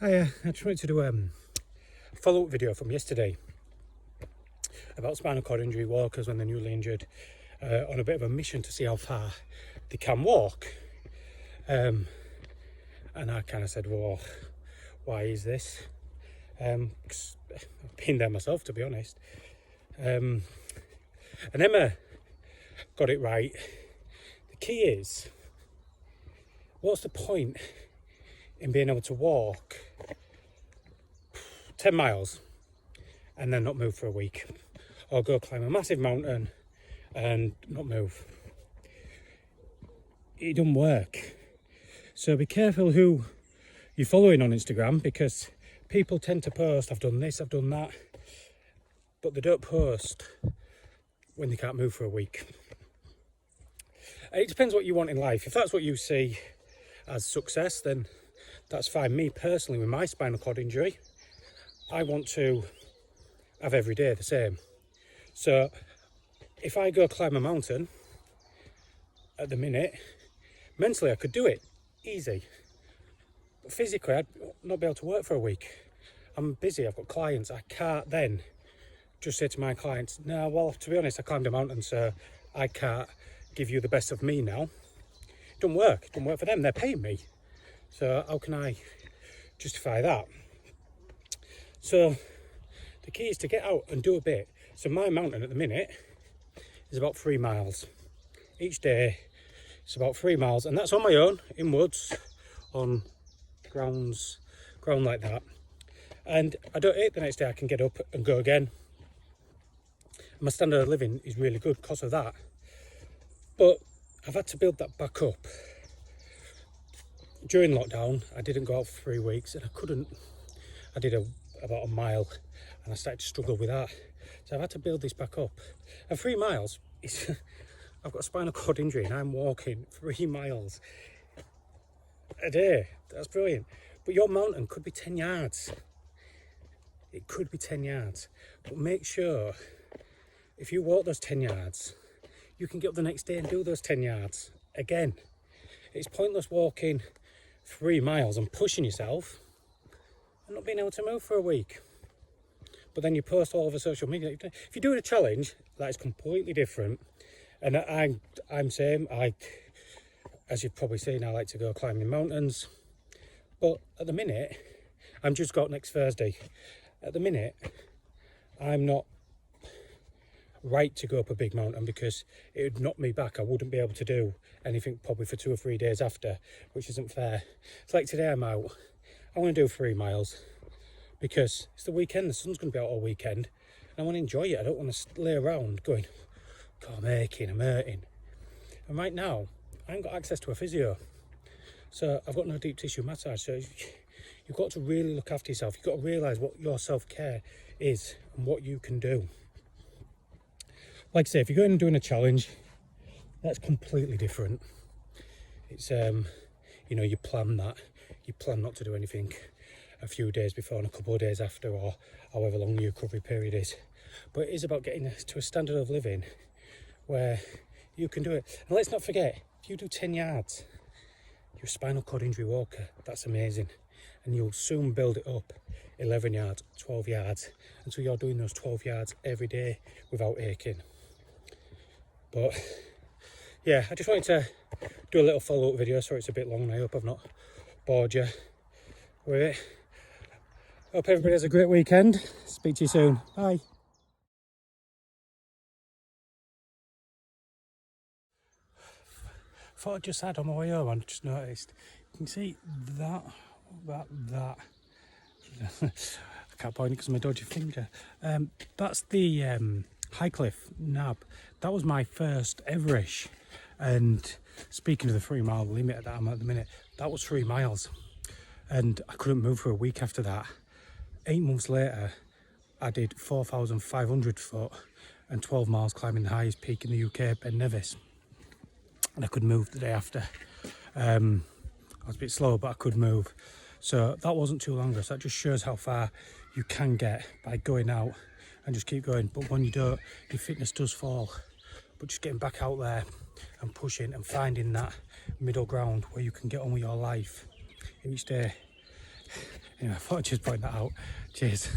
I just wanted to do a follow-up video from yesterday about spinal cord injury walkers when they're newly injured, on a bit of a mission to see how far they can walk. And I kind of said, well, why is this? 'Cause I've been there myself, to be honest. And Emma got it right. The key is, what's the point in being able to walk 10 miles and then not move for a week, or go climb a massive mountain and not move? It doesn't work. So be careful who you're following on Instagram, because people tend to post, I've done this, I've done that, but they don't post when they can't move for a week. And it depends what you want in life. If that's what you see as success, then that's fine. Me personally, with my spinal cord injury, I want to have every day the same. So if I go climb a mountain at the minute, mentally I could do it easy, but physically I'd not be able to work for a week. I'm busy, I've got clients. I can't then just say to my clients, no, well, to be honest, I climbed a mountain, so I can't give you the best of me now. It doesn't work. It doesn't work for them. They're paying me. So how can I justify that? So the key is to get out and do a bit. So my mountain at the minute is about 3 miles. Each day it's about 3 miles, and that's on my own, in woods, on ground like that. And I don't hate the next day. I can get up and go again. My standard of living is really good because of that. But I've had to build that back up. During lockdown, I didn't go out for 3 weeks, and I did about a mile, and I started to struggle with that. So I've had to build this back up. And 3 miles is, I've got a spinal cord injury and I'm walking 3 miles a day. That's brilliant. But your mountain could be 10 yards. It could be 10 yards. But make sure, if you walk those 10 yards, you can get up the next day and do those 10 yards again. It's pointless walking 3 miles and pushing yourself and not being able to move for a week. But then you post all over social media. If you're doing a challenge, that is completely different. And I'm same. As you've probably seen, I like to go climbing mountains. But at the minute, I'm just got next Thursday. At the minute, I'm not right to go up a big mountain, because it would knock me back. I wouldn't be able to do anything probably for 2 or 3 days after, which isn't fair. It's like today I'm out. I want to do 3 miles because it's the weekend. The sun's going to be out all weekend, and I want to enjoy it. I don't want to lay around going, God, I'm aching, I'm hurting. And right now, I haven't got access to a physio, so I've got no deep tissue massage. So you've got to really look after yourself. You've got to realise what your self-care is and what you can do. Like I say, if you're going and doing a challenge, that's completely different. It's, you plan that. You plan not to do anything a few days before and a couple of days after, or however long your recovery period is. But it is about getting to a standard of living where you can do it. And let's not forget, if you do 10 yards, you're a spinal cord injury walker. That's amazing. And you'll soon build it up 11 yards, 12 yards, until you're doing those 12 yards every day without aching. But yeah, I just wanted to do a little follow-up video. Sorry it's a bit long, and I hope I've not bored you with it. Hope everybody has a great weekend. Speak to you soon. Bye. Thought I just had on my way home, and just noticed, you can see that. I can't point it because of my dodgy finger. That's the Highcliffe Nab. That was my first everish, and speaking of the 3 mile limit that I'm at the minute, that was 3 miles, and I couldn't move for a week after that. 8 months later, I did 4,500 foot and 12 miles climbing the highest peak in the UK, Ben Nevis, and I could move the day after. I was a bit slow, but I could move. So that wasn't too long ago. So that just shows how far you can get by going out and just keep going. But when you don't, your fitness does fall. But just getting back out there and pushing and finding that middle ground where you can get on with your life each day. Anyway, I thought I'd just point that out. Cheers.